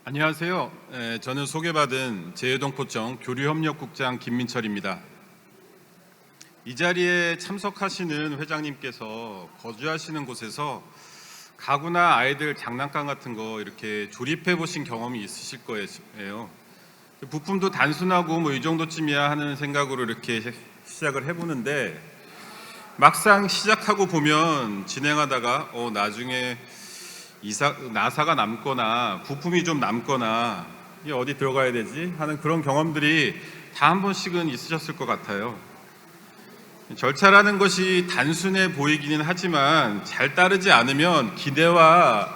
안녕하세요. 저는 소개받은 재외동포청 교류협력국장 김민철입니다. 이 자리에 참석하시는 회장님께서 거주하시는 곳에서 가구나 아이들 장난감 같은 거 이렇게 조립해 보신 경험이 있으실 거예요. 부품도 단순하고 뭐 이 정도쯤이야 하는 생각으로 이렇게 시작을 해보는데 막상 시작하고 보면 진행하다가 나중에 나사가 남거나 부품이 좀 남거나 이게 어디 들어가야 되지 하는 그런 경험들이 다 한 번씩은 있으셨을 것 같아요. 절차라는 것이 단순해 보이기는 하지만 잘 따르지 않으면 기대와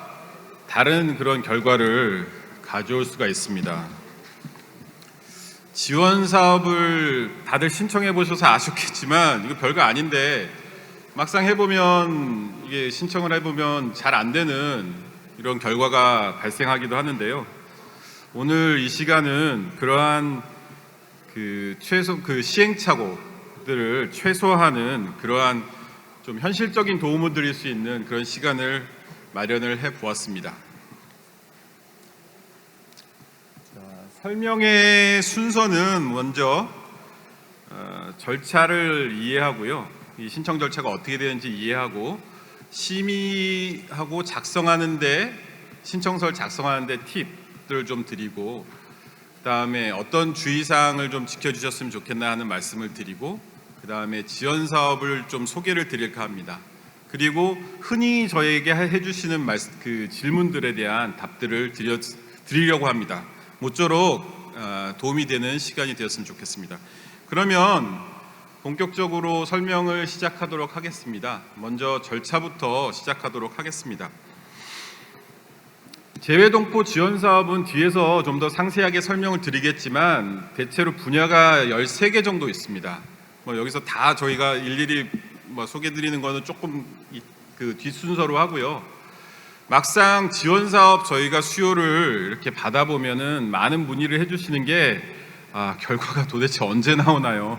다른 그런 결과를 가져올 수가 있습니다. 지원 사업을 다들 신청해 보셔서 아셨겠지만 이거 별거 아닌데 막상 해보면 이게 신청을 해보면 잘 안 되는 이런 결과가 발생하기도 하는데요. 오늘 이 시간은 그러한 시행착오들을 최소화하는 그러한 좀 현실적인 도움을 드릴 수 있는 그런 시간을 마련을 해 보았습니다. 설명의 순서는 먼저 절차를 이해하고요. 이 신청 절차가 어떻게 되는지 이해하고 심의하고 작성하는데 신청서를 작성하는데 팁들을 좀 드리고 그다음에 어떤 주의사항을 좀 지켜주셨으면 좋겠나 하는 말씀을 드리고 그다음에 지원 사업을 좀 소개를 드릴까 합니다. 그리고 흔히 저에게 해주시는 질문들에 대한 답들을 드리려고 합니다. 모쪼록 도움이 되는 시간이 되었으면 좋겠습니다. 그러면 본격적으로 설명을 시작하도록 하겠습니다. 먼저 절차부터 시작하도록 하겠습니다. 재외동포 지원 사업은 뒤에서 좀 더 상세하게 설명을 드리겠지만 대체로 분야가 13개 정도 있습니다. 여기서 다 저희가 일일이 소개드리는 거는 조금 뒷순서로 하고요. 막상 지원 사업 저희가 수요를 이렇게 받아보면은 많은 문의를 해주시는 게 결과가 도대체 언제 나오나요?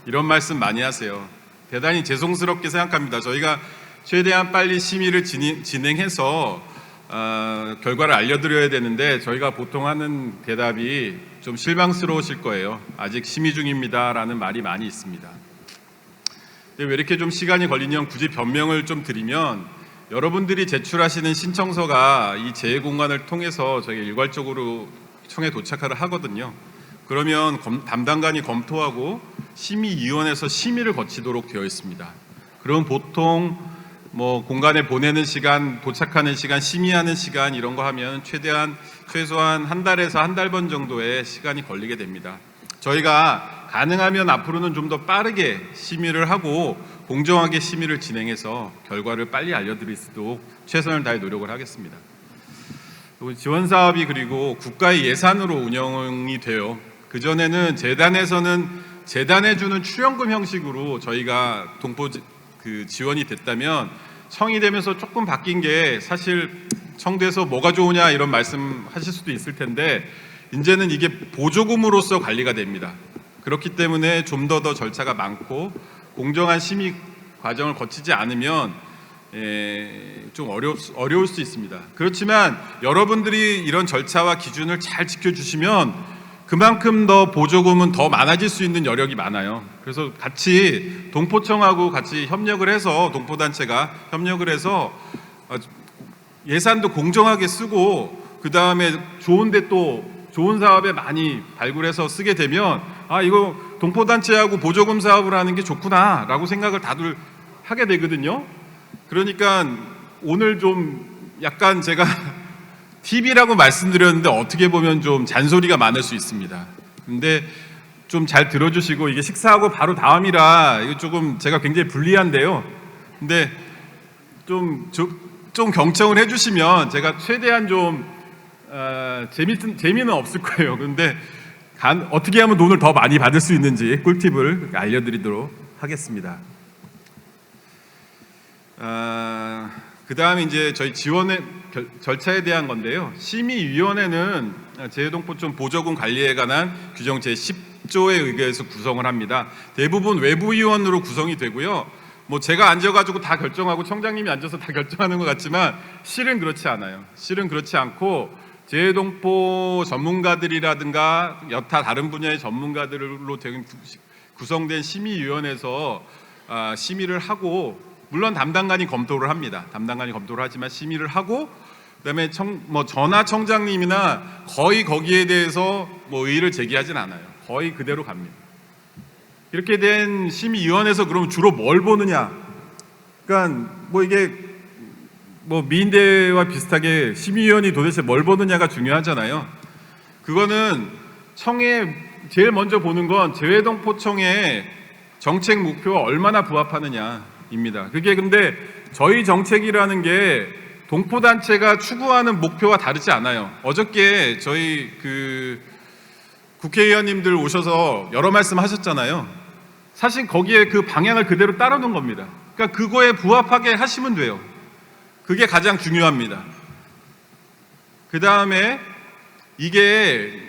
이런 말씀 많이 하세요. 대단히 죄송스럽게 생각합니다. 저희가 최대한 빨리 심의를 진행해서 결과를 알려드려야 되는데 저희가 보통 하는 대답이 좀 실망스러우실 거예요. 아직 심의 중입니다 라는 말이 많이 있습니다. 근데 왜 이렇게 좀 시간이 걸리냐면 굳이 변명을 좀 드리면 여러분들이 제출하시는 신청서가 이 재외공간을 통해서 저희가 일괄적으로 청에 도착을 하거든요. 그러면 담당관이 검토하고 심의위원회에서 심의를 거치도록 되어 있습니다. 그럼 보통 공간에 보내는 시간, 도착하는 시간, 심의하는 시간 이런 거 하면 최소한 한 달에서 한 달 반 정도의 시간이 걸리게 됩니다. 저희가 가능하면 앞으로는 좀 더 빠르게 심의를 하고 공정하게 심의를 진행해서 결과를 빨리 알려드릴 수 있도록 최선을 다해 노력을 하겠습니다. 지원 사업이 그리고 국가의 예산으로 운영이 돼요. 그전에는 재단에서는 재단에 주는 출연금 형식으로 저희가 동포 지원이 됐다면 청이 되면서 조금 바뀐 게 사실 청돼서 뭐가 좋으냐 이런 말씀 하실 수도 있을 텐데 이제는 이게 보조금으로서 관리가 됩니다. 그렇기 때문에 좀 더 절차가 많고 공정한 심의 과정을 거치지 않으면 좀 어려울 수 있습니다. 그렇지만 여러분들이 이런 절차와 기준을 잘 지켜주시면 그만큼 더 보조금은 더 많아질 수 있는 여력이 많아요. 그래서 같이 동포청하고 같이 협력을 해서 동포단체가 협력을 해서 예산도 공정하게 쓰고 그 다음에 좋은데 또 좋은 사업에 많이 발굴해서 쓰게 되면 이거 동포단체하고 보조금 사업을 하는 게 좋구나 라고 생각을 다들 하게 되거든요. 그러니까 오늘 좀 약간 제가 팁이라고 말씀드렸는데 어떻게 보면 좀 잔소리가 많을 수 있습니다. 근데 좀 잘 들어주시고 이게 식사하고 바로 다음이라 이거 조금 제가 굉장히 불리한데요. 근데 좀 경청을 해주시면 제가 최대한 좀 재미는 없을 거예요. 그런데 어떻게 하면 돈을 더 많이 받을 수 있는지 꿀팁을 알려드리도록 하겠습니다. 그 다음에 이제 저희 지원의 절차에 대한 건데요. 심의위원회는 재외동포청 보조금 관리에 관한 규정 제10조에 의거해서 구성을 합니다. 대부분 외부위원으로 구성이 되고요. 제가 앉아가지고 다 결정하고 청장님이 앉아서 다 결정하는 것 같지만 실은 그렇지 않아요. 실은 그렇지 않고 재해동포 전문가들이라든가 여타 다른 분야의 전문가들로 구성된 심의위원회에서 심의를 하고, 물론 담당관이 검토를 합니다. 담당관이 검토를 하지만 심의를 하고, 그다음에 전하청장님이나 거의 거기에 대해서 뭐 의의를 제기하진 않아요. 거의 그대로 갑니다. 이렇게 된 심의위원회에서 그러면 주로 뭘 보느냐? 그러니까 뭐 이게 뭐 미인대와 비슷하게 심의위원이 도대체 뭘 보느냐가 중요하잖아요. 그거는 청에 제일 먼저 보는 건 재해동포청의 정책 목표와 얼마나 부합하느냐입니다. 그게 근데 저희 정책이라는 게 동포단체가 추구하는 목표와 다르지 않아요. 어저께 저희 국회의원님들 오셔서 여러 말씀 하셨잖아요. 사실 거기에 그 방향을 그대로 따르는 겁니다. 그러니까 그거에 부합하게 하시면 돼요. 그게 가장 중요합니다. 그 다음에 이게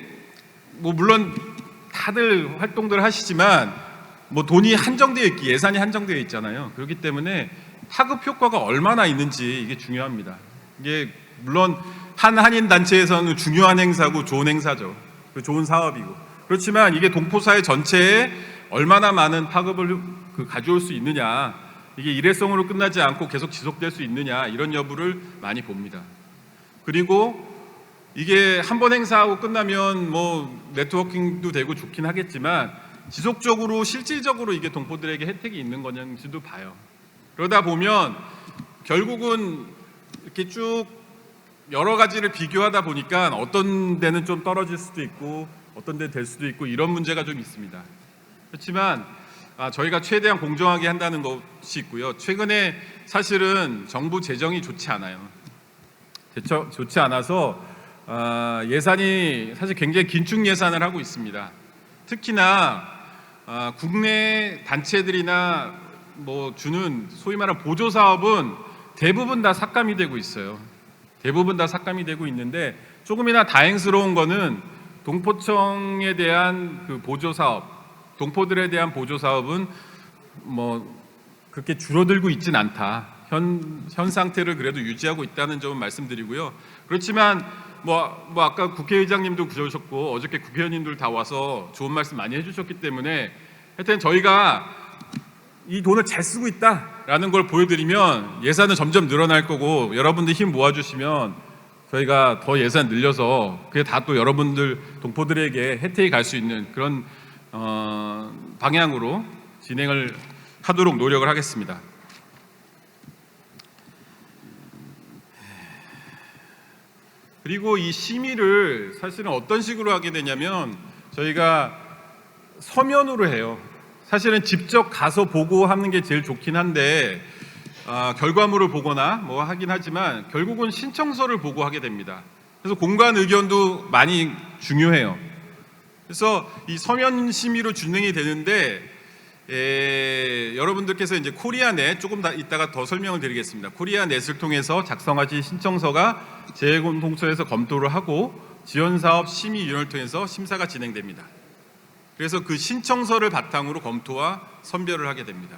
뭐 물론 다들 활동들 하시지만 뭐 돈이 한정되어 있기, 예산이 한정되어 있잖아요. 그렇기 때문에 파급 효과가 얼마나 있는지 이게 중요합니다. 이게 물론 한인 단체에서는 중요한 행사고 좋은 행사죠. 좋은 사업이고. 그렇지만 이게 동포사회 전체에 얼마나 많은 파급을 가져올 수 있느냐, 이게 일회성으로 끝나지 않고 계속 지속될 수 있느냐, 이런 여부를 많이 봅니다. 그리고 이게 한 번 행사하고 끝나면 뭐 네트워킹도 되고 좋긴 하겠지만 지속적으로 실질적으로 이게 동포들에게 혜택이 있는 건지도 봐요. 그러다 보면 결국은 이렇게 쭉 여러 가지를 비교하다 보니까 어떤 데는 좀 떨어질 수도 있고 어떤 데 될 수도 있고 이런 문제가 좀 있습니다. 그렇지만 저희가 최대한 공정하게 한다는 것이 있고요. 최근에 사실은 정부 재정이 좋지 않아요. 좋지 않아서 예산이 사실 굉장히 긴축 예산을 하고 있습니다. 특히나 국내 단체들이나 뭐 주는 소위 말하는 보조 사업은 대부분 다 삭감이 되고 있어요. 대부분 다 삭감이 되고 있는데 조금이나 다행스러운 거는 동포청에 대한 그 보조 사업, 동포들에 대한 보조 사업은 뭐 그렇게 줄어들고 있진 않다. 현 상태를 그래도 유지하고 있다는 점은 말씀드리고요. 그렇지만 뭐 아까 국회의장님도 그러셨고 어저께 국회의원님들 다 와서 좋은 말씀 많이 해주셨기 때문에 하여튼 저희가 이 돈을 잘 쓰고 있다라는 걸 보여드리면 예산은 점점 늘어날 거고, 여러분들 힘 모아주시면 저희가 더 예산 늘려서 그게 다 또 여러분들 동포들에게 혜택이 갈 수 있는 그런 방향으로 진행을 하도록 노력을 하겠습니다. 그리고 이 심의를 사실은 어떤 식으로 하게 되냐면 저희가 서면으로 해요. 사실은 직접 가서 보고 하는 게 제일 좋긴 한데 결과물을 보거나 뭐 하긴 하지만 결국은 신청서를 보고 하게 됩니다. 그래서 공간 의견도 많이 중요해요. 그래서 이 서면 심의로 진행이 되는데 여러분들께서 이제 코리아넷 조금 이따가 더 설명을 드리겠습니다. 코리아넷을 통해서 작성하신 신청서가 재해동포청에서 검토를 하고 지원사업 심의위원회를 통해서 심사가 진행됩니다. 그래서 그 신청서를 바탕으로 검토와 선별을 하게 됩니다.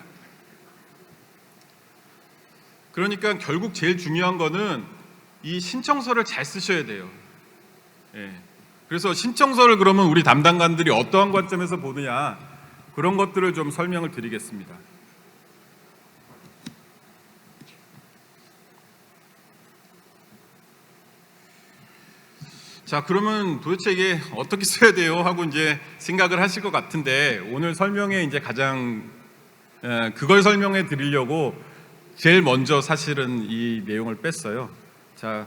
그러니까 결국 제일 중요한 거는 이 신청서를 잘 쓰셔야 돼요. 그래서 신청서를 그러면 우리 담당관들이 어떠한 관점에서 보느냐, 그런 것들을 좀 설명을 드리겠습니다. 자, 그러면 도대체 이게 어떻게 써야 돼요? 하고 이제 생각을 하실 것 같은데, 오늘 설명에 이제 가장 그걸 설명해 드리려고 제일 먼저 사실은 이 내용을 뺐어요. 자,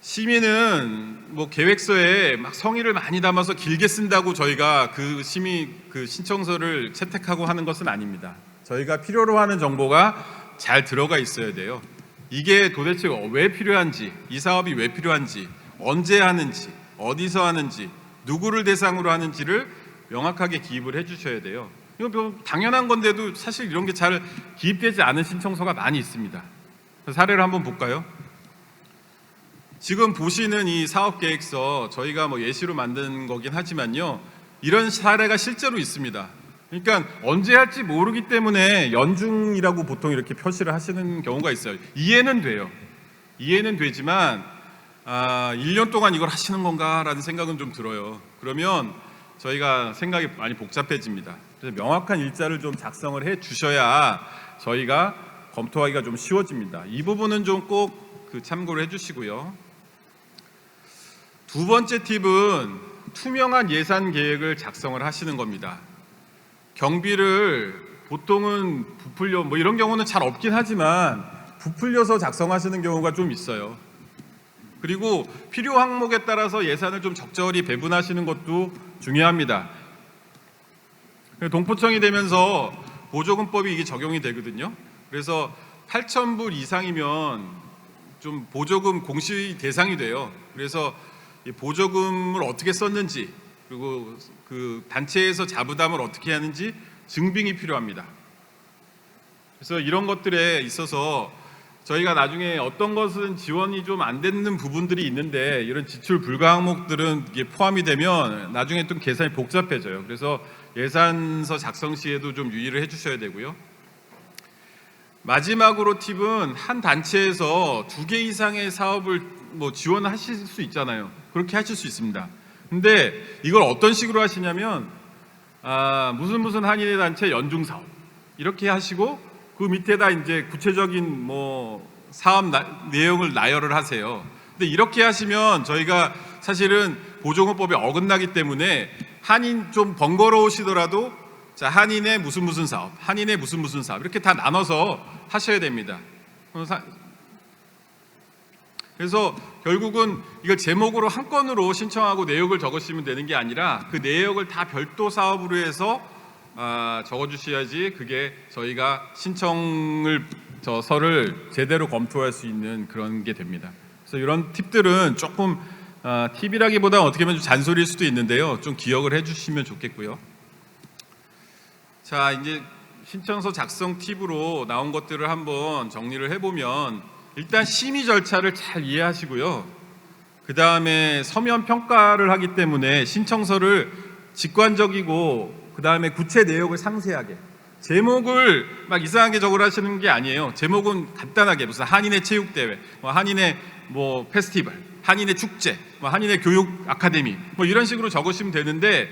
심의는 뭐 계획서에 막 성의를 많이 담아서 길게 쓴다고 저희가 그 신청서를 채택하고 하는 것은 아닙니다. 저희가 필요로 하는 정보가 잘 들어가 있어야 돼요. 이게 도대체 왜 필요한지, 이 사업이 왜 필요한지, 언제 하는지, 어디서 하는지, 누구를 대상으로 하는지를 명확하게 기입을 해주셔야 돼요. 이거 당연한 건데도 사실 이런 게 잘 기입되지 않은 신청서가 많이 있습니다. 사례를 한번 볼까요? 지금 보시는 이 사업계획서, 저희가 뭐 예시로 만든 거긴 하지만요, 이런 사례가 실제로 있습니다. 그러니까 언제 할지 모르기 때문에 연중이라고 보통 이렇게 표시를 하시는 경우가 있어요. 이해는 돼요. 이해는 되지만 1년 동안 이걸 하시는 건가라는 생각은 좀 들어요. 그러면 저희가 생각이 많이 복잡해집니다. 그래서 명확한 일자를 좀 작성을 해 주셔야 저희가 검토하기가 좀 쉬워집니다. 이 부분은 좀 꼭 참고를 해주시고요. 두 번째 팁은 투명한 예산 계획을 작성을 하시는 겁니다. 경비를 보통은 부풀려 이런 경우는 잘 없긴 하지만 부풀려서 작성하시는 경우가 좀 있어요. 그리고 필요 항목에 따라서 예산을 좀 적절히 배분하시는 것도 중요합니다. 동포청이 되면서 보조금법이 이게 적용이 되거든요. 그래서 8,000불 이상이면 좀 보조금 공시 대상이 돼요. 그래서 이 보조금을 어떻게 썼는지 그리고 그 단체에서 자부담을 어떻게 하는지 증빙이 필요합니다. 그래서 이런 것들에 있어서 저희가 나중에 어떤 것은 지원이 좀 안 되는 부분들이 있는데 이런 지출 불가 항목들은 이게 포함이 되면 나중에 좀 계산이 복잡해져요. 그래서 예산서 작성 시에도 좀 유의를 해주셔야 되고요. 마지막으로 팁은 한 단체에서 2개 이상의 사업을 지원하실 수 있잖아요. 그렇게 하실 수 있습니다. 근데 이걸 어떤 식으로 하시냐면 무슨 한인의 단체 연중 사업 이렇게 하시고 그 밑에다 이제 구체적인 사업 내용을 나열을 하세요. 근데 이렇게 하시면 저희가 사실은 보조금법에 어긋나기 때문에 한인 좀 번거로우시더라도 자, 한인의 무슨 사업, 한인의 무슨 사업 이렇게 다 나눠서 하셔야 됩니다. 그래서 결국은 이걸 제목으로 한 건으로 신청하고 내역을 적으시면 되는 게 아니라 그 내역을 다 별도 사업으로 해서 적어주셔야지 그게 저희가 신청을 서를 제대로 검토할 수 있는 그런 게 됩니다. 그래서 이런 팁들은 조금 팁이라기보다 어떻게 보면 좀 잔소리일 수도 있는데요. 좀 기억을 해주시면 좋겠고요. 자, 이제 신청서 작성 팁으로 나온 것들을 한번 정리를 해보면 일단 심의 절차를 잘 이해하시고요. 그 다음에 서면 평가를 하기 때문에 신청서를 직관적이고 그 다음에 구체 내역을 상세하게 제목을 막 이상하게 적으라시는 게 아니에요. 제목은 간단하게 무슨 한인의 체육대회, 한인의 페스티벌, 한인의 축제, 한인의 교육 아카데미 이런 식으로 적으시면 되는데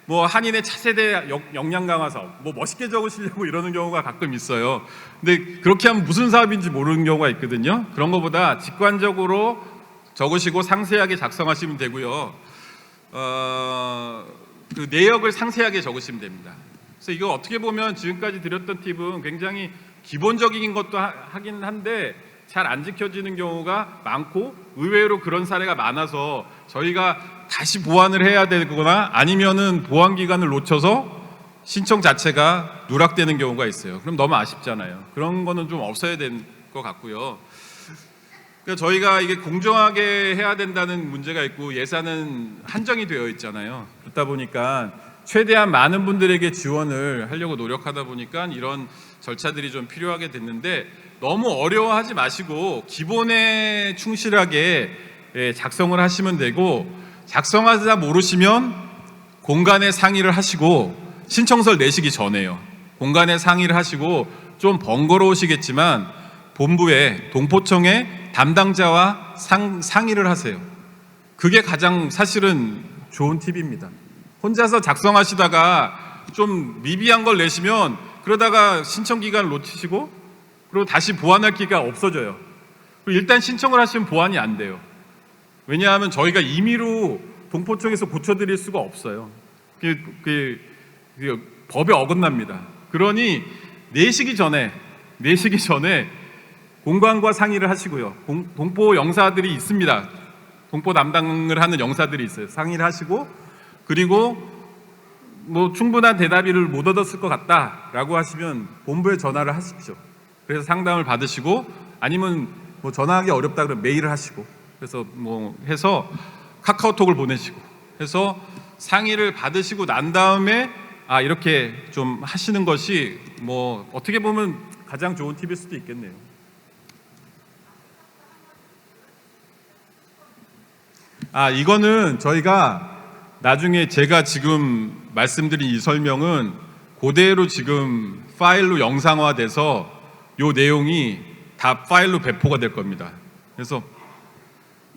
한인의 차세대 역량 강화 사업 멋있게 적으시려고 이러는 경우가 가끔 있어요. 근데 그렇게 하면 무슨 사업인지 모르는 경우가 있거든요. 그런 것보다 직관적으로 적으시고 상세하게 작성하시면 되고요. 그 내역을 상세하게 적으시면 됩니다. 그래서 이거 어떻게 보면 지금까지 드렸던 팁은 굉장히 기본적인 것도 하긴 한데 잘 안 지켜지는 경우가 많고 의외로 그런 사례가 많아서 저희가 다시 보완을 해야 되거나 아니면은 보완 기간을 놓쳐서 신청 자체가 누락되는 경우가 있어요. 그럼 너무 아쉽잖아요. 그런 거는 좀 없어야 될 것 같고요. 그러니까 저희가 이게 공정하게 해야 된다는 문제가 있고 예산은 한정이 되어 있잖아요. 그렇다 보니까 최대한 많은 분들에게 지원을 하려고 노력하다 보니까 이런 절차들이 좀 필요하게 됐는데 너무 어려워하지 마시고 기본에 충실하게 작성을 하시면 되고 작성하다 모르시면 공간에 상의를 하시고 신청서를 내시기 전에요. 공간에 상의를 하시고 좀 번거로우시겠지만 본부에 동포청의 담당자와 상의를 하세요. 그게 가장 사실은 좋은 팁입니다. 혼자서 작성하시다가 좀 미비한 걸 내시면 그러다가 신청 기간을 놓치시고 그리고 다시 보완할 기회가 없어져요. 그리고 일단 신청을 하시면 보완이 안 돼요. 왜냐하면 저희가 임의로 동포청에서 고쳐드릴 수가 없어요. 그게 법에 어긋납니다. 그러니 내시기 전에 공관과 상의를 하시고요. 동포 영사들이 있습니다. 동포 담당을 하는 영사들이 있어요. 상의를 하시고 그리고 충분한 대답을 못 얻었을 것 같다라고 하시면 본부에 전화를 하십시오. 그래서 상담을 받으시고 아니면 전화하기 어렵다 그러면 메일을 하시고 그래서 해서 카카오톡을 보내시고 해서 상의를 받으시고 난 다음에 이렇게 좀 하시는 것이 어떻게 보면 가장 좋은 팁일 수도 있겠네요. 이거는 저희가 나중에 제가 지금 말씀드린 이 설명은 그대로 지금 파일로 영상화돼서 이 내용이 다 파일로 배포가 될 겁니다. 그래서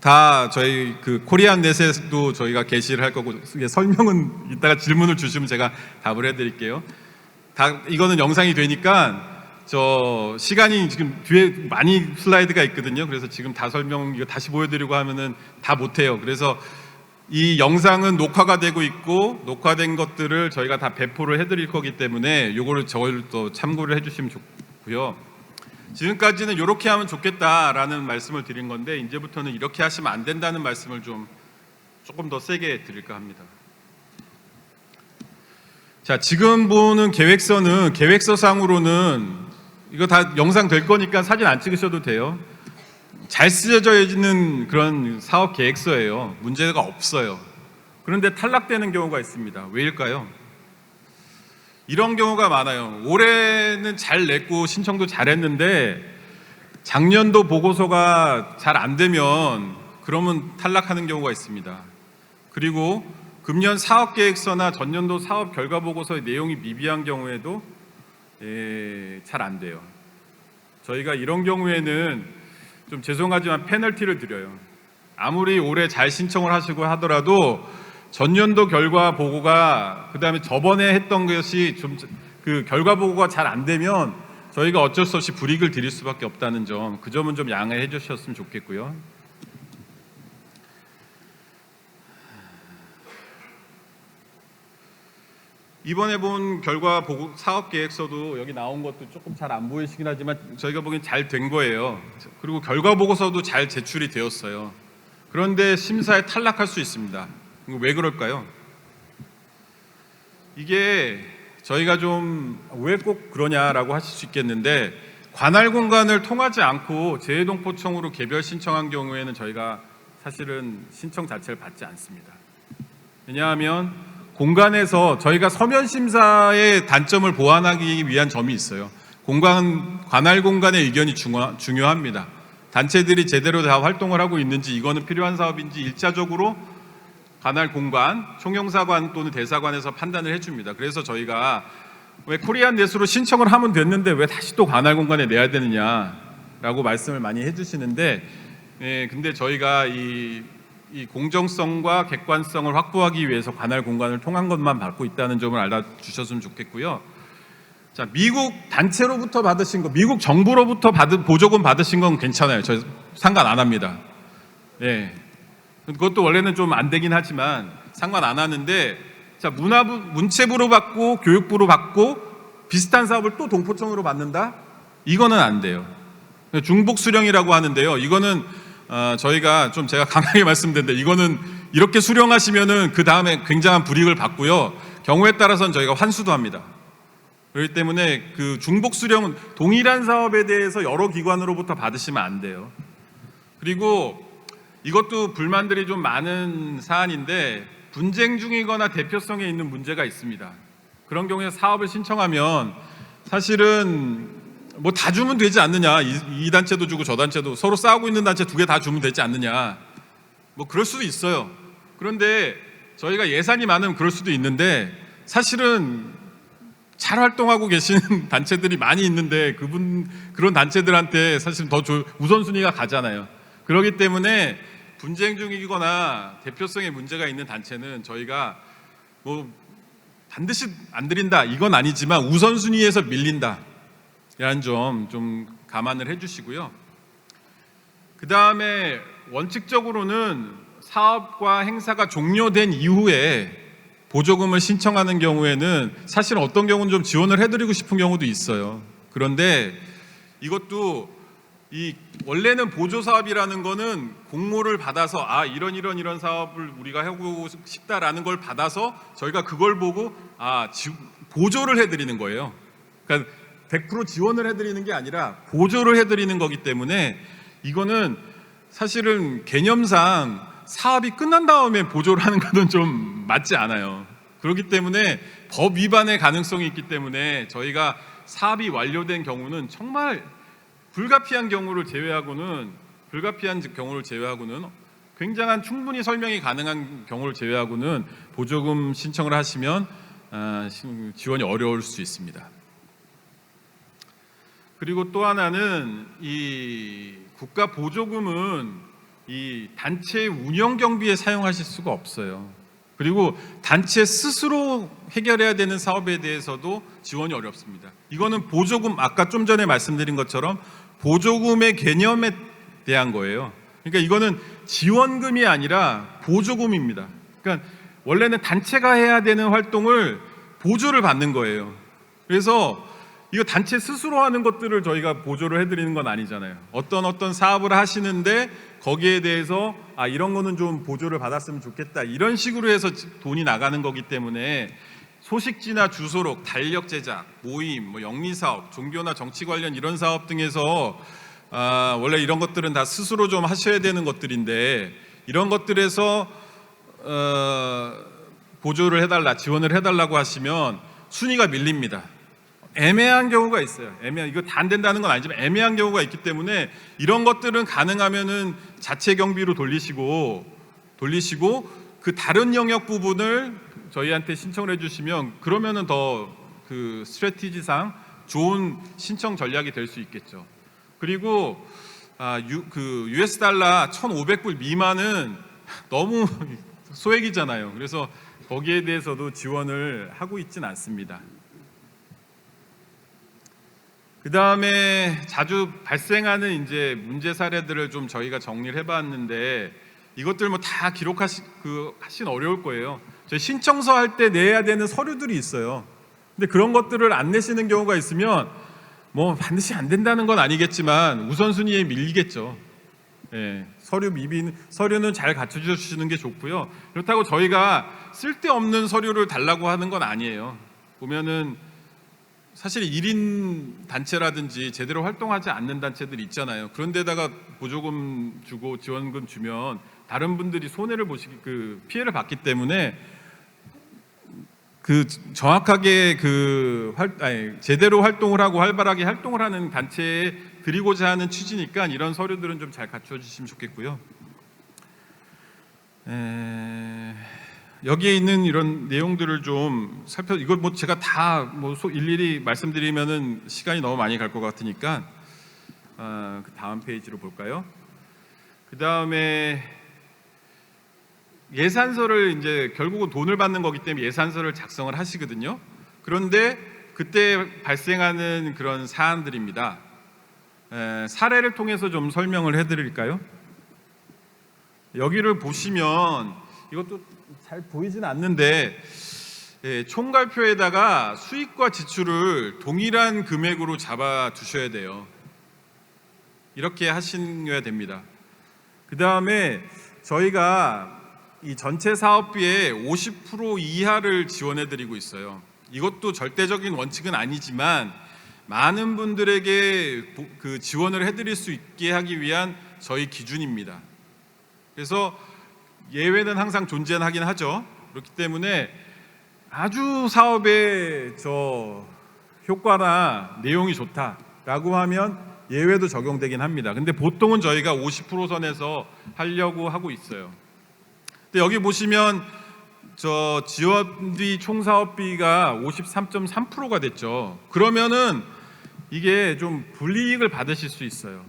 다 저희 그 코리안넷에도 저희가 게시를 할 거고, 설명은 이따가 질문을 주시면 제가 답을 해드릴게요. 다 이거는 영상이 되니까 저 시간이 지금 뒤에 많이 슬라이드가 있거든요. 그래서 지금 다 설명 이거 다시 보여드리고 하면은 다 못해요. 그래서 이 영상은 녹화가 되고 있고, 녹화된 것들을 저희가 다 배포를 해드릴 거기 때문에 요거를 저를 또 참고를 해주시면 좋고요. 지금까지는 이렇게 하면 좋겠다라는 말씀을 드린 건데, 이제부터는 이렇게 하시면 안 된다는 말씀을 조금 더 세게 드릴까 합니다. 자, 지금 보는 계획서는 계획서상으로는 이거 다 영상 될 거니까 사진 안 찍으셔도 돼요. 잘 쓰여져 있는 그런 사업 계획서예요. 문제가 없어요. 그런데 탈락되는 경우가 있습니다. 왜일까요? 이런 경우가 많아요. 올해는 잘 냈고 신청도 잘했는데 작년도 보고서가 잘 안 되면 그러면 탈락하는 경우가 있습니다. 그리고 금년 사업계획서나 전년도 사업 결과보고서의 내용이 미비한 경우에도 잘 안 돼요. 저희가 이런 경우에는 좀 죄송하지만 페널티를 드려요. 아무리 올해 잘 신청을 하시고 하더라도 전년도 결과 보고가, 그 다음에 저번에 했던 것이 좀 그 결과 보고가 잘 안 되면 저희가 어쩔 수 없이 불이익을 드릴 수밖에 없다는 점, 그 점은 좀 양해해 주셨으면 좋겠고요. 이번에 본 결과 보고 사업 계획서도 여기 나온 것도 조금 잘 안 보이시긴 하지만 저희가 보기엔 잘 된 거예요. 그리고 결과 보고서도 잘 제출이 되었어요. 그런데 심사에 탈락할 수 있습니다. 왜 그럴까요? 이게 저희가 좀 왜 꼭 그러냐라고 하실 수 있겠는데, 관할 공간을 통하지 않고 재해동포청으로 개별 신청한 경우에는 저희가 사실은 신청 자체를 받지 않습니다. 왜냐하면 공간에서 저희가 서면 심사의 단점을 보완하기 위한 점이 있어요. 관할 공간의 의견이 중요합니다. 단체들이 제대로 다 활동을 하고 있는지, 이거는 필요한 사업인지 일차적으로 관할 공간, 총영사관 또는 대사관에서 판단을 해줍니다. 그래서 저희가 왜 코리안넷으로 신청을 하면 됐는데 왜 다시 또 관할 공간에 내야 되느냐라고 말씀을 많이 해주시는데, 근데 저희가 이 공정성과 객관성을 확보하기 위해서 관할 공간을 통한 것만 받고 있다는 점을 알아주셨으면 좋겠고요. 자, 미국 단체로부터 받으신 거, 미국 정부로부터 보조금 받으신 건 괜찮아요. 저 상관 안 합니다. 네. 그것도 원래는 좀 안 되긴 하지만 상관 안 하는데, 자, 문체부로 받고 교육부로 받고 비슷한 사업을 또 동포청으로 받는다? 이거는 안 돼요. 중복 수령이라고 하는데요. 이거는 저희가 좀 제가 강하게 말씀드렸는데, 이거는 이렇게 수령하시면은 그 다음에 굉장한 불이익을 받고요. 경우에 따라서는 저희가 환수도 합니다. 그렇기 때문에 그 중복 수령은 동일한 사업에 대해서 여러 기관으로부터 받으시면 안 돼요. 그리고 이것도 불만들이 좀 많은 사안인데, 분쟁 중이거나 대표성에 있는 문제가 있습니다. 그런 경우에 사업을 신청하면 사실은 뭐 다 주면 되지 않느냐, 이 단체도 주고 저 단체도, 서로 싸우고 있는 단체 두 개 다 주면 되지 않느냐, 뭐 그럴 수도 있어요. 그런데 저희가 예산이 많으면 그럴 수도 있는데, 사실은 잘 활동하고 계시는 단체들이 많이 있는데 그런 단체들한테 사실 더 우선순위가 가잖아요. 그렇기 때문에 분쟁 중이거나 대표성에 문제가 있는 단체는 저희가 뭐 반드시 안 드린다 이건 아니지만 우선순위에서 밀린다 라는 점 좀 감안을 해주시고요. 그 다음에 원칙적으로는 사업과 행사가 종료된 이후에 보조금을 신청하는 경우에는 사실 어떤 경우는 좀 지원을 해드리고 싶은 경우도 있어요. 그런데 이것도 원래는 보조 사업이라는 거는 공모를 받아서 이런 사업을 우리가 하고 싶다라는 걸 받아서 저희가 그걸 보고 보조를 해드리는 거예요. 그러니까 100% 지원을 해드리는 게 아니라 보조를 해드리는 거기 때문에 이거는 사실은 개념상 사업이 끝난 다음에 보조를 하는 것은 좀 맞지 않아요. 그렇기 때문에 법 위반의 가능성이 있기 때문에 저희가 사업이 완료된 경우는 정말 불가피한 경우를 제외하고는 굉장한 충분히 설명이 가능한 경우를 제외하고는 보조금 신청을 하시면 지원이 어려울 수 있습니다. 그리고 또 하나는 이 국가 보조금은 이 단체 운영 경비에 사용하실 수가 없어요. 그리고 단체 스스로 해결해야 되는 사업에 대해서도 지원이 어렵습니다. 이거는 보조금, 아까 좀 전에 말씀드린 것처럼 보조금의 개념에 대한 거예요. 그러니까 이거는 지원금이 아니라 보조금입니다. 그러니까 원래는 단체가 해야 되는 활동을 보조를 받는 거예요. 그래서 이거 단체 스스로 하는 것들을 저희가 보조를 해드리는 건 아니잖아요. 어떤 사업을 하시는데 거기에 대해서 이런 거는 좀 보조를 받았으면 좋겠다, 이런 식으로 해서 돈이 나가는 거기 때문에 소식지나 주소록, 달력 제작, 모임, 영리사업, 종교나 정치 관련 이런 사업 등에서 원래 이런 것들은 다 스스로 좀 하셔야 되는 것들인데 이런 것들에서 보조를 해달라, 지원을 해달라고 하시면 순위가 밀립니다. 애매한 경우가 있어요. 이거 다 안 된다는 건 아니지만 애매한 경우가 있기 때문에 이런 것들은 가능하면은 자체 경비로 돌리시고 그 다른 영역 부분을 저희한테 신청을 해주시면 그러면은 더 그 스트래티지상 좋은 신청 전략이 될 수 있겠죠. 그리고 그 US 달러 1,500불 미만은 너무 소액이잖아요. 그래서 거기에 대해서도 지원을 하고 있진 않습니다. 그 다음에 자주 발생하는 이제 문제 사례들을 좀 저희가 정리를 해봤는데 이것들 다 하신 어려울 거예요. 저희 신청서 할 때 내야 되는 서류들이 있어요. 근데 그런 것들을 안 내시는 경우가 있으면 반드시 안 된다는 건 아니겠지만 우선순위에 밀리겠죠. 서류는 잘 갖춰주시는 게 좋고요. 그렇다고 저희가 쓸데없는 서류를 달라고 하는 건 아니에요. 보면은 사실 1인 단체라든지 제대로 활동하지 않는 단체들 있잖아요. 그런데다가 보조금 주고 지원금 주면 다른 분들이 손해를 피해를 받기 때문에 정확하게 제대로 활동을 하고 활발하게 활동을 하는 단체에 드리고자 하는 취지니까 이런 서류들은 좀 잘 갖춰 주시면 좋겠고요. 여기에 있는 이런 내용들을 좀 이걸 제가 다 일일이 말씀드리면은 시간이 너무 많이 갈 것 같으니까 그 다음 페이지로 볼까요? 그 다음에 예산서를 이제 결국은 돈을 받는 거기 때문에 예산서를 작성을 하시거든요. 그런데 그때 발생하는 그런 사안들입니다. 사례를 통해서 좀 설명을 해드릴까요? 여기를 보시면 이것도 잘 보이진 않는데 총괄표에다가 수익과 지출을 동일한 금액으로 잡아 두셔야 돼요. 이렇게 하셔야 됩니다. 그 다음에 저희가 이 전체 사업비의 50% 이하를 지원해 드리고 있어요. 이것도 절대적인 원칙은 아니지만 많은 분들에게 그 지원을 해드릴 수 있게 하기 위한 저희 기준입니다. 그래서 예외는 항상 존재하긴 하죠. 그렇기 때문에 아주 사업의 효과나 내용이 좋다라고 하면 예외도 적용되긴 합니다. 근데 보통은 저희가 50% 선에서 하려고 하고 있어요. 근데 여기 보시면 지원비 총사업비가 53.3%가 됐죠. 그러면은 이게 좀 불이익을 받으실 수 있어요.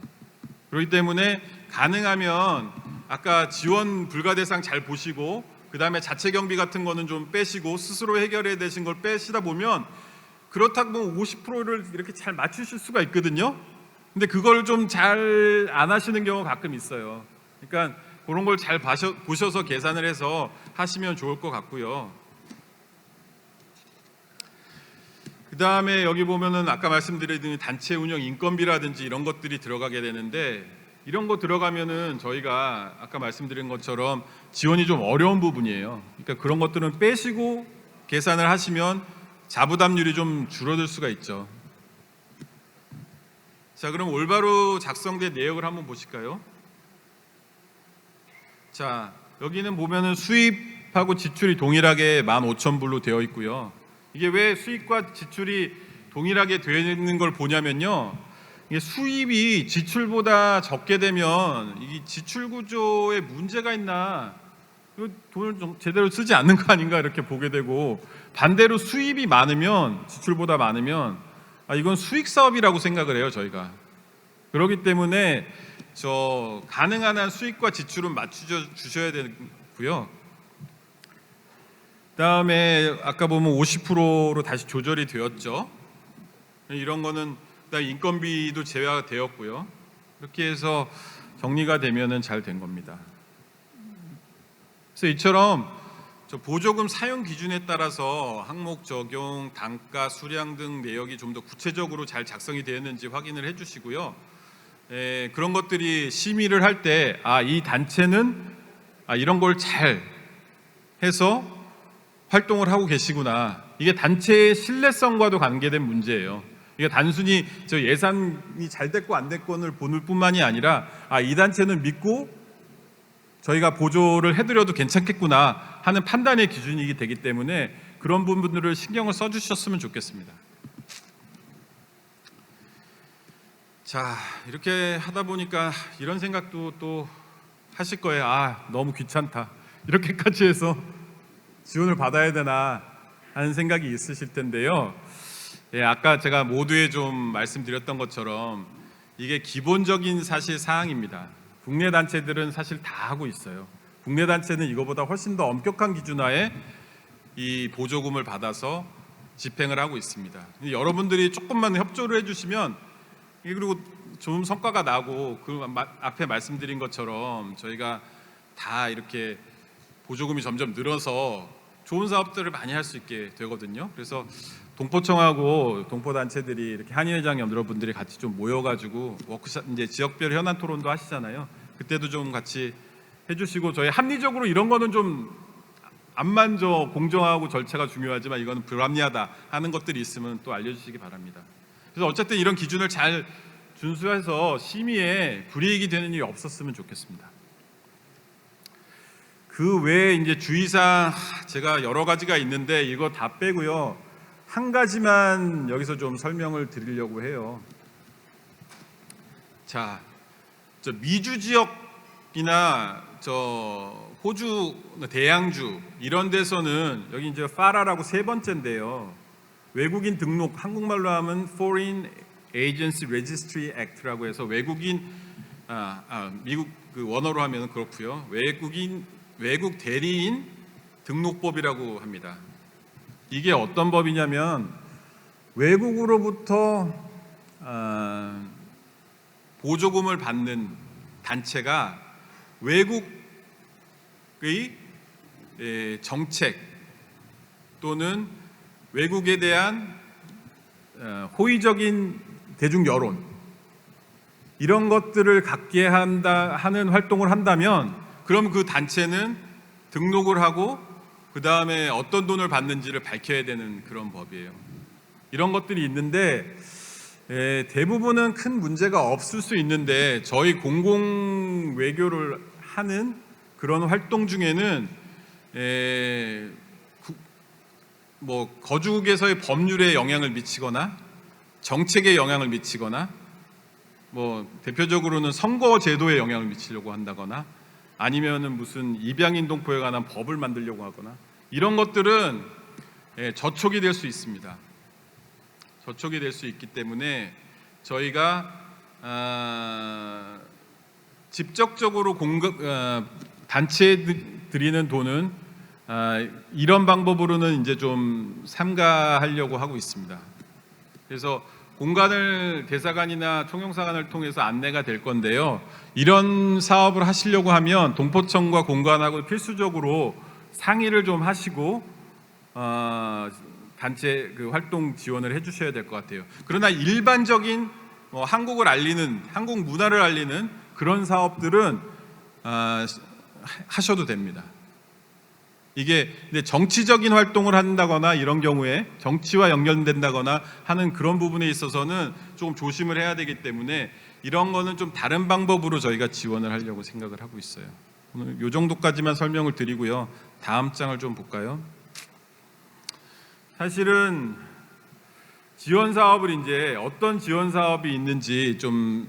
그렇기 때문에 가능하면 아까 지원 불가 대상 잘 보시고 그 다음에 자체 경비 같은 거는 좀 빼시고 스스로 해결해야 되신 걸 빼시다 보면 그렇다고 50%를 이렇게 잘 맞추실 수가 있거든요. 근데 그걸 좀 잘 안 하시는 경우가 가끔 있어요. 그러니까 그런 걸 잘 보셔서 계산을 해서 하시면 좋을 것 같고요. 그 다음에 여기 보면은 아까 말씀드린 단체 운영 인건비라든지 이런 것들이 들어가게 되는데 이런 거 들어가면은 저희가 아까 말씀드린 것처럼 지원이 좀 어려운 부분이에요. 그러니까 그런 것들은 빼시고 계산을 하시면 자부담률이 좀 줄어들 수가 있죠. 자, 그럼 올바로 작성된 내역을 한번 보실까요? 자, 여기는 보면은 수입하고 지출이 동일하게 15,000불로 되어 있고요. 이게 왜 수입과 지출이 동일하게 되어 있는 걸 보냐면요. 이게 수입이 지출보다 적게 되면 이 지출 구조에 문제가 있나, 돈을 좀 제대로 쓰지 않는 거 아닌가 이렇게 보게 되고, 반대로 수입이 많으면 지출보다 많으면 이건 수익 사업이라고 생각을 해요, 저희가. 그렇기 때문에 가능한 한 수익과 지출은 맞춰 주셔야 되고요. 그다음에 아까 보면 50%로 다시 조절이 되었죠. 이런 거는 그다음 인건비도 제외가 되었고요. 이렇게 해서 정리가 되면은 잘 된 겁니다. 그래서 이처럼 보조금 사용 기준에 따라서 항목 적용, 단가, 수량 등 내역이 좀 더 구체적으로 잘 작성이 되었는지 확인을 해주시고요. 그런 것들이 심의를 할 때 이 단체는 이런 걸 잘 해서 활동을 하고 계시구나. 이게 단체의 신뢰성과도 관계된 문제예요. 이게 단순히 예산이 잘 됐고 안 됐건을 보는 뿐만이 아니라 이 단체는 믿고 저희가 보조를 해드려도 괜찮겠구나 하는 판단의 기준이 되기 때문에 그런 부분들을 신경을 써주셨으면 좋겠습니다. 자, 이렇게 하다 보니까 이런 생각도 또 하실 거예요. 너무 귀찮다. 이렇게까지 해서 지원을 받아야 되나 하는 생각이 있으실 텐데요. 아까 제가 모두에 좀 말씀드렸던 것처럼 이게 기본적인 사실 사항입니다. 국내 단체들은 사실 다 하고 있어요. 국내 단체는 이거보다 훨씬 더 엄격한 기준하에 이 보조금을 받아서 집행을 하고 있습니다. 여러분들이 조금만 협조를 해주시면, 그리고 좋은 성과가 나고 그 앞에 말씀드린 것처럼 저희가 다 이렇게 보조금이 점점 늘어서 좋은 사업들을 많이 할 수 있게 되거든요. 그래서 동포청하고 동포단체들이 이렇게 한인회장 여러분들이 같이 좀 모여가지고 워크숍, 이제 지역별 현안 토론도 하시잖아요. 그때도 좀 같이 해주시고, 저희 합리적으로 이런 거는 좀 암만 공정하고 절차가 중요하지만 이거는 불합리하다 하는 것들이 있으면 또 알려주시기 바랍니다. 그래서 어쨌든 이런 기준을 잘 준수해서 심의에 불이익이 되는 일이 없었으면 좋겠습니다. 그 외에 이제 주의사항 제가 여러 가지가 있는데 이거 다 빼고요. 한 가지만 여기서 좀 설명을 드리려고 해요. 자, 미주 지역이나 호주, 대양주 이런 데서는 여기 이제 파라라고 세 번째인데요. 외국인 등록, 한국말로 하면 Foreign Agency Registry Act라고 해서 외국인 미국 그 원어로 하면 그렇고요. 외국 대리인 등록법이라고 합니다. 이게 어떤 법이냐면 외국으로부터 보조금을 받는 단체가 외국의 정책 또는 외국에 대한 호의적인 대중 여론 이런 것들을 갖게 하는 활동을 한다면 그럼 그 단체는 등록을 하고 그 다음에 어떤 돈을 받는지를 밝혀야 되는 그런 법이에요. 이런 것들이 있는데 대부분은 큰 문제가 없을 수 있는데 저희 공공 외교를 하는 그런 활동 중에는 거주국에서의 법률에 영향을 미치거나 정책에 영향을 미치거나 대표적으로는 선거 제도에 영향을 미치려고 한다거나 아니면은 무슨 입양인 동포에 관한 법을 만들려고 하거나 이런 것들은 저촉이 될 수 있습니다. 저촉이 될 수 있기 때문에 저희가 직접적으로 단체에 드리는 돈은 이런 방법으로는 이제 좀 삼가하려고 하고 있습니다. 그래서 공관을 대사관이나 총영사관을 통해서 안내가 될 건데요. 이런 사업을 하시려고 하면 동포청과 공관하고 필수적으로 상의를 좀 하시고 단체 그 활동 지원을 해주셔야 될 것 같아요. 그러나 일반적인 한국을 알리는, 한국 문화를 알리는 그런 사업들은 하셔도 됩니다. 이게 근데 정치적인 활동을 한다거나 이런 경우에 정치와 연결된다거나 하는 그런 부분에 있어서는 조금 조심을 해야 되기 때문에 이런 거는 좀 다른 방법으로 저희가 지원을 하려고 생각을 하고 있어요. 오늘 이 정도까지만 설명을 드리고요. 다음 장을 좀 볼까요? 사실은 지원 사업을 이제 어떤 지원 사업이 있는지 좀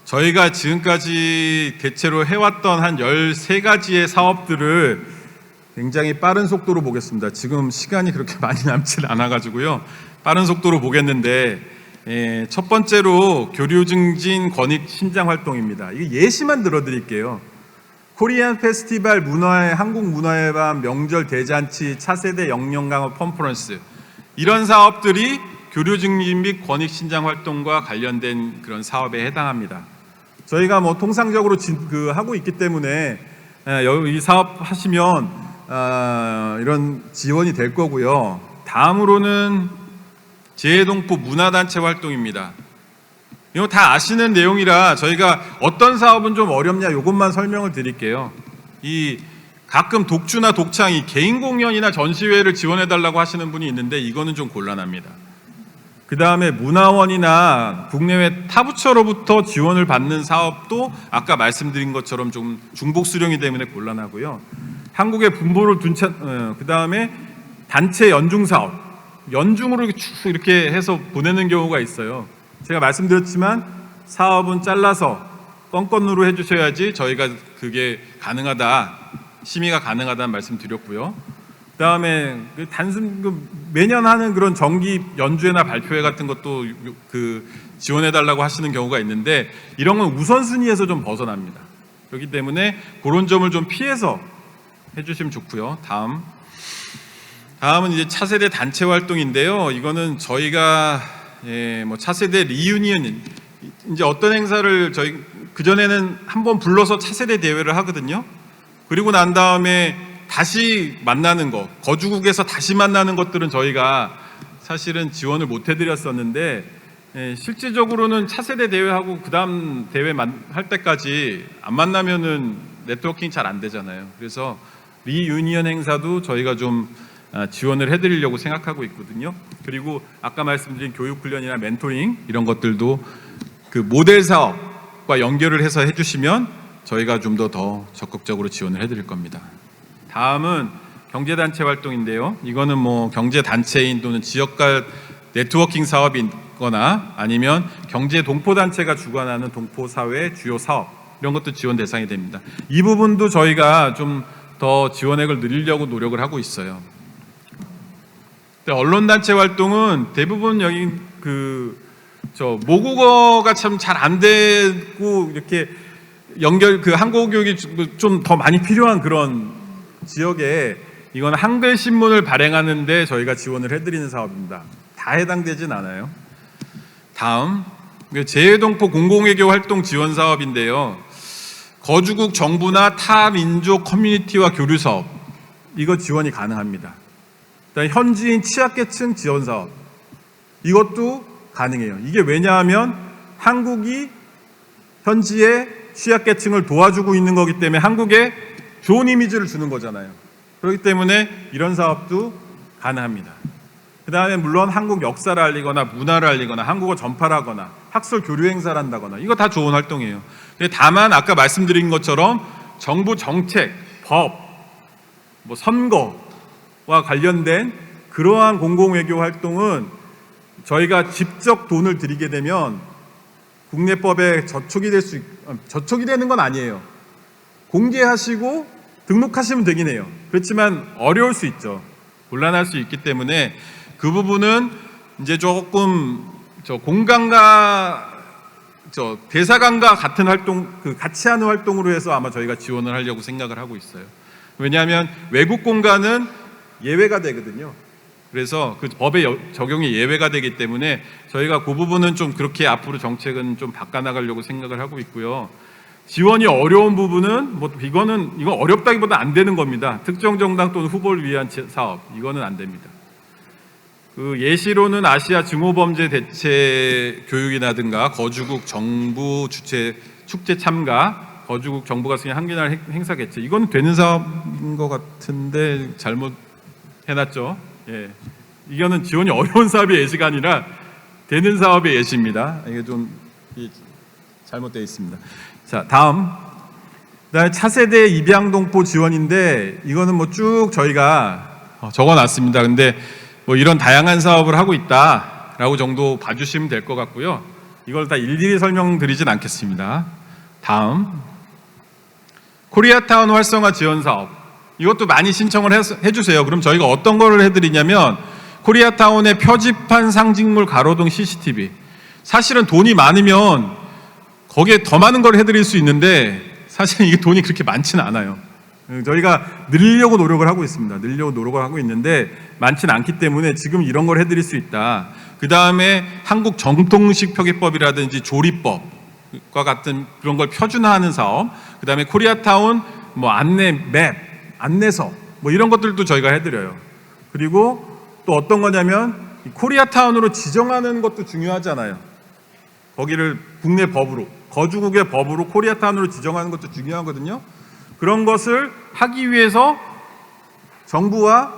저희가 지금까지 대체로 해왔던 한 13가지의 사업들을 굉장히 빠른 속도로 보겠습니다. 지금 시간이 그렇게 많이 남지 않아가지고요. 빠른 속도로 보겠는데 첫 번째로 교류 증진 권익 신장 활동입니다. 이게 예시만 들어드릴게요. 코리안 페스티벌 문화의 한국 문화의 밤, 명절 대잔치, 차세대 역량 강화 컨퍼런스, 이런 사업들이 교류 증진 및 권익 신장 활동과 관련된 그런 사업에 해당합니다. 저희가 뭐 통상적으로 하고 있기 때문에 이 사업 하시면 이런 지원이 될 거고요. 다음으로는 재해동포 문화단체 활동입니다. 이거 다 아시는 내용이라 저희가 어떤 사업은 좀 어렵냐 이것만 설명을 드릴게요. 이 가끔 독주나 독창이 개인 공연이나 전시회를 지원해달라고 하시는 분이 있는데 이거는 좀 곤란합니다. 그 다음에 문화원이나 국내외 타부처로부터 지원을 받는 사업도 아까 말씀드린 것처럼 좀 중복 수령이 때문에 곤란하고요. 한국의 분보를 둔 채, 그 다음에 단체 연중 사업, 연중으로 이렇게 해서 보내는 경우가 있어요. 제가 말씀드렸지만 사업은 잘라서 건건으로 해주셔야지 저희가 그게 가능하다, 심의가 가능하다는 말씀 드렸고요. 그 다음에 단순 매년 하는 그런 정기 연주회나 발표회 같은 것도 지원해달라고 하시는 경우가 있는데 이런 건 우선순위에서 좀 벗어납니다. 그렇기 때문에 그런 점을 좀 피해서 해주시면 좋고요. 다음은 이제 차세대 단체 활동인데요. 이거는 저희가 뭐 차세대 리유니언, 이제 어떤 행사를 저희 그전에는 한번 불러서 차세대 대회를 하거든요. 그리고 난 다음에 다시 만나는 것, 거주국에서 다시 만나는 것들은 저희가 사실은 지원을 못 해드렸었는데 실질적으로는 차세대 대회하고 그 다음 대회 할 때까지 안 만나면은 네트워킹 잘 안 되잖아요. 그래서 리유니언 행사도 저희가 좀 지원을 해드리려고 생각하고 있거든요. 그리고 아까 말씀드린 교육훈련이나 멘토링 이런 것들도 그 모델 사업과 연결을 해서 해주시면 저희가 좀 더 적극적으로 지원을 해드릴 겁니다. 다음은 경제단체 활동인데요. 이거는 뭐 경제단체인 또는 지역간 네트워킹 사업이거나 아니면 경제동포단체가 주관하는 동포사회 주요 사업, 이런 것도 지원 대상이 됩니다. 이 부분도 저희가 좀 더 지원액을 늘리려고 노력을 하고 있어요. 언론단체 활동은 대부분 여기 모국어가 참 잘 안 되고 이렇게 한국어 교육이 좀 더 많이 필요한 그런 지역에 이건 한글 신문을 발행하는데 저희가 지원을 해드리는 사업입니다. 다 해당되진 않아요. 다음 재해동포 공공외교 활동 지원 사업인데요. 거주국 정부나 타 민족 커뮤니티와 교류 사업, 이거 지원이 가능합니다. 현지인 취약계층 지원 사업, 이것도 가능해요. 이게 왜냐하면 한국이 현지의 취약계층을 도와주고 있는 거기 때문에 한국에 좋은 이미지를 주는 거잖아요. 그렇기 때문에 이런 사업도 가능합니다. 그 다음에 물론 한국 역사를 알리거나 문화를 알리거나 한국어 전파를 하거나 학술 교류 행사를 한다거나, 이거 다 좋은 활동이에요. 다만 아까 말씀드린 것처럼 정부 정책, 법, 뭐 선거와 관련된 그러한 공공외교 활동은 저희가 직접 돈을 들이게 되면 국내법에 저촉이 되는 건 아니에요. 공개하시고 등록하시면 되긴 해요. 그렇지만 어려울 수 있죠. 곤란할 수 있기 때문에 그 부분은 이제 조금 공간과 대사관과 같은 활동, 같이 하는 활동으로 해서 아마 저희가 지원을 하려고 생각을 하고 있어요. 왜냐하면 외국 공간은 예외가 되거든요. 그래서 그 법의 적용이 예외가 되기 때문에 저희가 그 부분은 좀 그렇게 앞으로 정책은 좀 바꿔나가려고 생각을 하고 있고요. 지원이 어려운 부분은 이거 어렵다기보다 안 되는 겁니다. 특정 정당 또는 후보를 위한 사업, 이거는 안 됩니다. 예시로는 아시아 증오범죄 대체 교육이라든가 거주국 정부 주최 축제 참가, 거주국 정부가 승인 한기날 행사 개최, 이건 되는 사업인 것 같은데 잘못 해놨죠. 예, 이거는 지원이 어려운 사업의 예시가 아니라 되는 사업의 예시입니다. 이게 좀 잘못되어 있습니다. 자, 그다음에 차세대 입양동포 지원인데 이거는 뭐 쭉 저희가 적어놨습니다. 근데 뭐 이런 다양한 사업을 하고 있다라고 정도 봐주시면 될 것 같고요. 이걸 다 일일이 설명드리진 않겠습니다. 다음, 코리아타운 활성화 지원 사업, 이것도 많이 신청을 해주세요. 그럼 저희가 어떤 거를 해드리냐면 코리아타운의 표지판 상징물 가로등 CCTV, 사실은 돈이 많으면 거기에 더 많은 걸 해드릴 수 있는데 사실 이게 돈이 그렇게 많지는 않아요. 저희가 늘리려고 노력을 하고 있습니다. 늘리려고 노력을 하고 있는데 많지는 않기 때문에 지금 이런 걸 해드릴 수 있다. 그 다음에 한국 정통식 표기법이라든지 조리법과 같은 그런 걸 표준화하는 사업, 그 다음에 코리아타운 뭐 안내 맵, 안내서 뭐 이런 것들도 저희가 해드려요. 그리고 또 어떤 거냐면 코리아타운으로 지정하는 것도 중요하잖아요. 거기를 국내 법으로, 거주국의 법으로 코리아타운으로 지정하는 것도 중요하거든요. 그런 것을 하기 위해서 정부와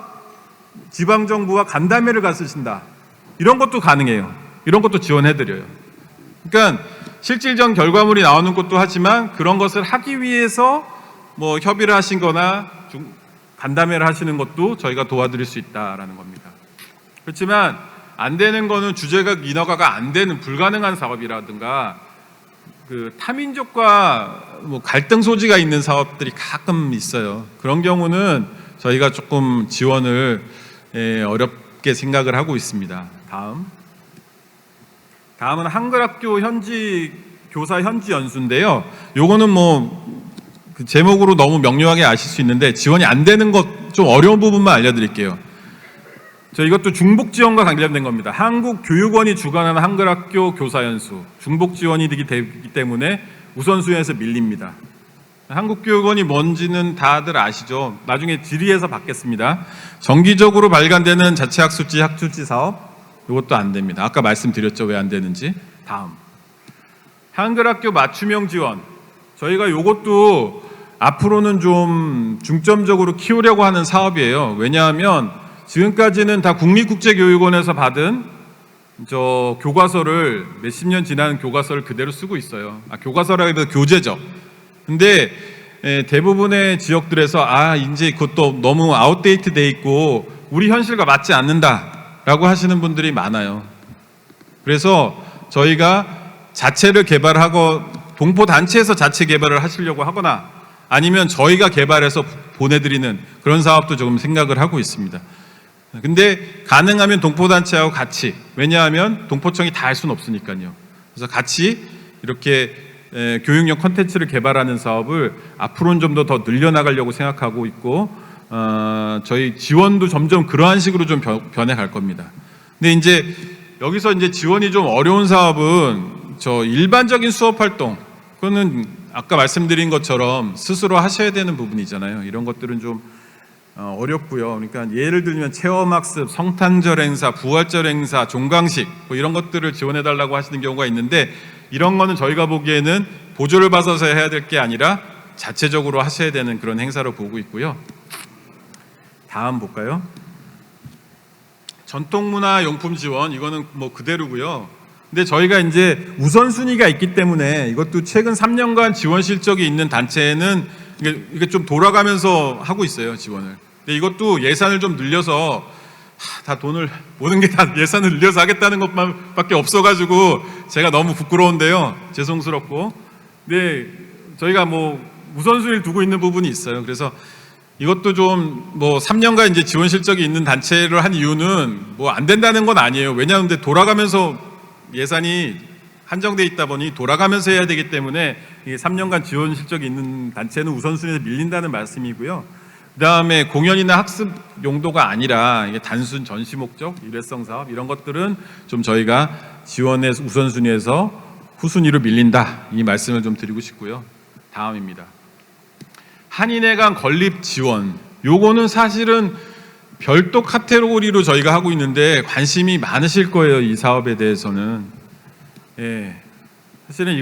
지방정부와 간담회를 가르친다. 이런 것도 가능해요. 이런 것도 지원해드려요. 그러니까 실질적 결과물이 나오는 것도 하지만 그런 것을 하기 위해서 뭐 협의를 하신 거나 간담회를 하시는 것도 저희가 도와드릴 수 있다라는 겁니다. 그렇지만 안 되는 거는 주제가 인허가가 안 되는 불가능한 사업이라든가 그 타민족과 뭐 갈등 소지가 있는 사업들이 가끔 있어요. 그런 경우는 저희가 조금 지원을 어렵게 생각을 하고 있습니다. 다음은 한글학교 교사 현지 연수인데요. 요거는 뭐 그 제목으로 너무 명료하게 아실 수 있는데 지원이 안 되는 것 좀 어려운 부분만 알려드릴게요. 이것도 중복 지원과 관련된 겁니다. 한국교육원이 주관하는 한글학교 교사 연수 중복 지원이 되기 때문에 우선순위에서 밀립니다. 한국교육원이 뭔지는 다들 아시죠? 나중에 질의에서 받겠습니다. 정기적으로 발간되는 자체학술지 학술지 사업 이것도 안 됩니다. 아까 말씀드렸죠, 왜 안 되는지. 다음 한글학교 맞춤형 지원, 저희가 이것도 앞으로는 좀 중점적으로 키우려고 하는 사업이에요. 왜냐하면 지금까지는 다 국립국제교육원에서 받은 저 교과서를 몇십 년 지난 교과서를 그대로 쓰고 있어요. 교과서라 해도 교재죠. 근데 대부분의 지역들에서 이제 그것도 너무 아웃데이트 돼 있고 우리 현실과 맞지 않는다라고 하시는 분들이 많아요. 그래서 저희가 자체를 개발하고 동포 단체에서 자체 개발을 하시려고 하거나 아니면 저희가 개발해서 보내드리는 그런 사업도 조금 생각을 하고 있습니다. 근데 가능하면 동포단체하고 같이, 왜냐하면 동포청이 다 할 수는 없으니까요. 그래서 같이 이렇게 교육용 콘텐츠를 개발하는 사업을 앞으로는 좀 더 늘려나가려고 생각하고 있고 저희 지원도 점점 그러한 식으로 좀 변해갈 겁니다. 근데 이제 여기서 이제 지원이 좀 어려운 사업은 저 일반적인 수업 활동, 그거는 아까 말씀드린 것처럼 스스로 하셔야 되는 부분이잖아요. 이런 것들은 좀 어렵고요. 그러니까 예를 들면 체험학습, 성탄절 행사, 부활절 행사, 종강식 뭐 이런 것들을 지원해달라고 하시는 경우가 있는데 이런 거는 저희가 보기에는 보조를 받아서 해야 될 게 아니라 자체적으로 하셔야 되는 그런 행사로 보고 있고요. 다음 볼까요? 전통문화용품 지원, 이거는 뭐 그대로고요. 근데 저희가 이제 우선순위가 있기 때문에 이것도 최근 3년간 지원 실적이 있는 단체는 이게 좀 돌아가면서 하고 있어요, 지원을. 근데 이것도 예산을 좀 늘려서 다 돈을 모든 게 다 예산을 늘려서 하겠다는 것만밖에 없어가지고 제가 너무 부끄러운데요, 죄송스럽고. 근데 저희가 뭐 우선순위를 두고 있는 부분이 있어요. 그래서 이것도 좀 뭐 3년간 이제 지원 실적이 있는 단체를 한 이유는 뭐 안 된다는 건 아니에요. 왜냐하면 돌아가면서 예산이 한정돼 있다 보니 돌아가면서 해야 되기 때문에 이게 3년간 지원 실적이 있는 단체는 우선순위에서 밀린다는 말씀이고요. 그 다음에 공연이나 학습 용도가 아니라 이게 단순 전시 목적, 일회성 사업 이런 것들은 좀 저희가 지원의 우선순위에서 후순위로 밀린다, 이 말씀을 좀 드리고 싶고요. 다음입니다. 한인회 간 건립 지원, 요거는 사실은 별도 카테고리로 저희가 하고 있는데 관심이 많으실 거예요, 이 사업에 대해서는. 사실은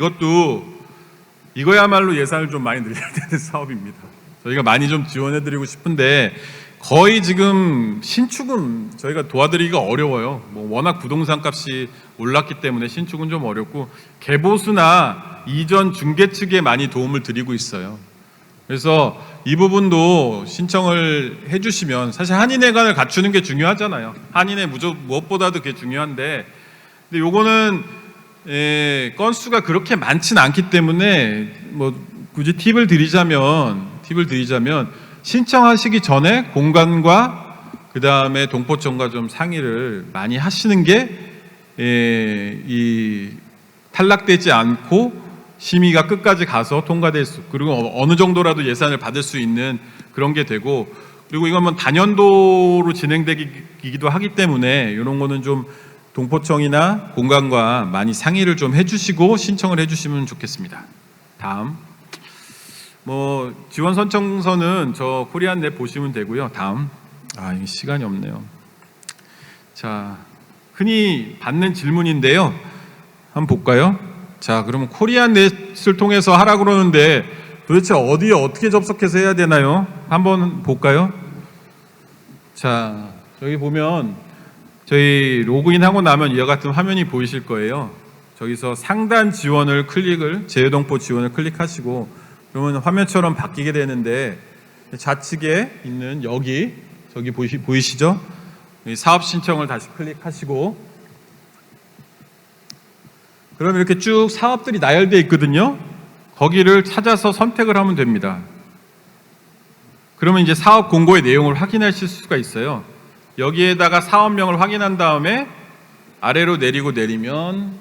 이거야말로 예산을 좀 많이 늘려야 되는 사업입니다. 저희가 많이 좀 지원해드리고 싶은데 거의 지금 신축은 저희가 도와드리기가 어려워요. 뭐 워낙 부동산 값이 올랐기 때문에 신축은 좀 어렵고 개보수나 이전 중개 측에 많이 도움을 드리고 있어요. 그래서 이 부분도 신청을 해주시면, 사실 한인회관을 갖추는 게 중요하잖아요. 한인회 무엇보다도 그게 중요한데, 근데 요거는 건수가 그렇게 많지는 않기 때문에 뭐 굳이 팁을 드리자면 신청하시기 전에 공간과 그 다음에 동포청과 좀 상의를 많이 하시는 게 이 탈락되지 않고 심의가 끝까지 가서 통과될 수, 그리고 어느 정도라도 예산을 받을 수 있는 그런 게 되고, 그리고 이건 뭐 단연도로 진행되기도 하기 때문에 이런 거는 좀 동포청이나 공관과 많이 상의를 좀 해주시고 신청을 해주시면 좋겠습니다. 다음, 뭐 지원 선정서는 저 코리안넷 보시면 되고요. 다음, 이게 시간이 없네요. 자, 흔히 받는 질문인데요. 한번 볼까요? 자, 그러면 코리안넷을 통해서 하라고 그러는데 도대체 어디에 어떻게 접속해서 해야 되나요? 한번 볼까요? 자, 여기 보면 저희 로그인하고 나면 이와 같은 화면이 보이실 거예요. 저기서 상단 지원을 재외동포 지원을 클릭하시고 그러면 화면처럼 바뀌게 되는데, 좌측에 있는 저기 보이시죠? 사업 신청을 다시 클릭하시고, 그럼 이렇게 쭉 사업들이 나열되어 있거든요. 거기를 찾아서 선택을 하면 됩니다. 그러면 이제 사업 공고의 내용을 확인하실 수가 있어요. 여기에다가 사업명을 확인한 다음에 아래로 내리면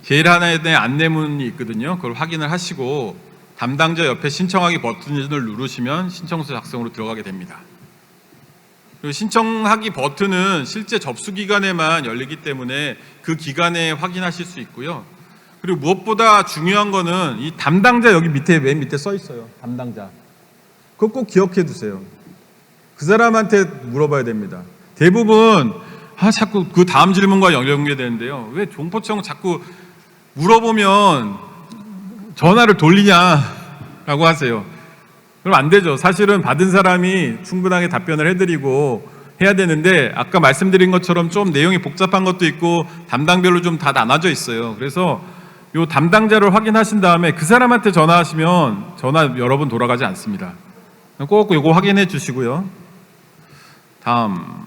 제일 하나에 대한 안내문이 있거든요. 그걸 확인을 하시고 담당자 옆에 신청하기 버튼을 누르시면 신청서 작성으로 들어가게 됩니다. 그리고 신청하기 버튼은 실제 접수 기간에만 열리기 때문에 그 기간에 확인하실 수 있고요. 그리고 무엇보다 중요한 거는 이 담당자, 여기 맨 밑에 써 있어요. 담당자. 그거 꼭 기억해 두세요. 그 사람한테 물어봐야 됩니다. 대부분 자꾸 그 다음 질문과 연결되는데요. 왜 동포청 자꾸 물어보면 전화를 돌리냐라고 하세요. 그럼 안 되죠. 사실은 받은 사람이 충분하게 답변을 해드리고 해야 되는데, 아까 말씀드린 것처럼 좀 내용이 복잡한 것도 있고 담당별로 좀 다 나눠져 있어요. 그래서 요 담당자를 확인하신 다음에 그 사람한테 전화하시면 전화 여러 번 돌아가지 않습니다. 꼭 이거 확인해 주시고요. 다음,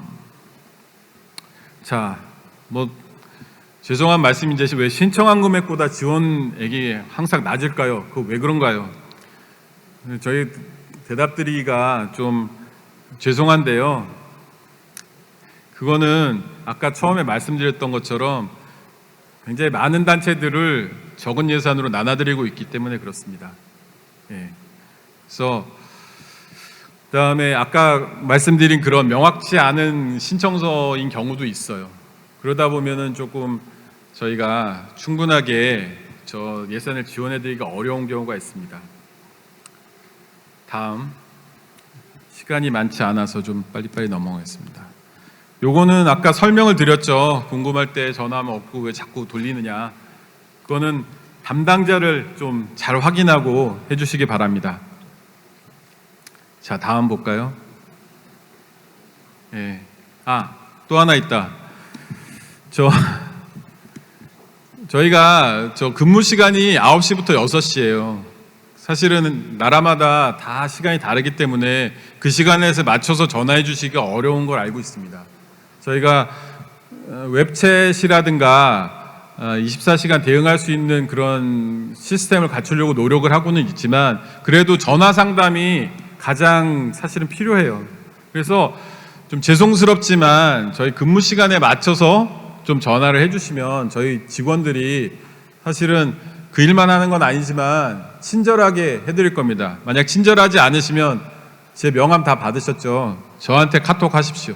자, 뭐 죄송한 말씀인데 왜 신청한 금액보다 지원액이 항상 낮을까요? 그거 왜 그런가요? 저희 대답드리기가 좀 죄송한데요. 그거는 아까 처음에 말씀드렸던 것처럼 굉장히 많은 단체들을 적은 예산으로 나눠드리고 있기 때문에 그렇습니다. 그래서 그다음에 아까 말씀드린 그런 명확치 않은 신청서인 경우도 있어요. 그러다 보면은 조금 저희가 충분하게 예산을 지원해드리기가 어려운 경우가 있습니다. 다음, 시간이 많지 않아서 좀 빨리빨리 넘어가겠습니다. 요거는 아까 설명을 드렸죠. 궁금할 때 전화하면 없고 왜 자꾸 돌리느냐. 그거는 담당자를 좀 잘 확인하고 해주시기 바랍니다. 자, 다음 볼까요? 또 하나 있다. 저희가 근무 시간이 9시부터 6시예요. 사실은 나라마다 다 시간이 다르기 때문에 그 시간에서 맞춰서 전화해 주시기가 어려운 걸 알고 있습니다. 저희가 웹챗이라든가 24시간 대응할 수 있는 그런 시스템을 갖추려고 노력을 하고는 있지만, 그래도 전화 상담이 가장 사실은 필요해요. 그래서 좀 죄송스럽지만 저희 근무 시간에 맞춰서 좀 전화를 해주시면 저희 직원들이 사실은 그 일만 하는 건 아니지만 친절하게 해드릴 겁니다. 만약 친절하지 않으시면 제 명함 다 받으셨죠? 저한테 카톡 하십시오.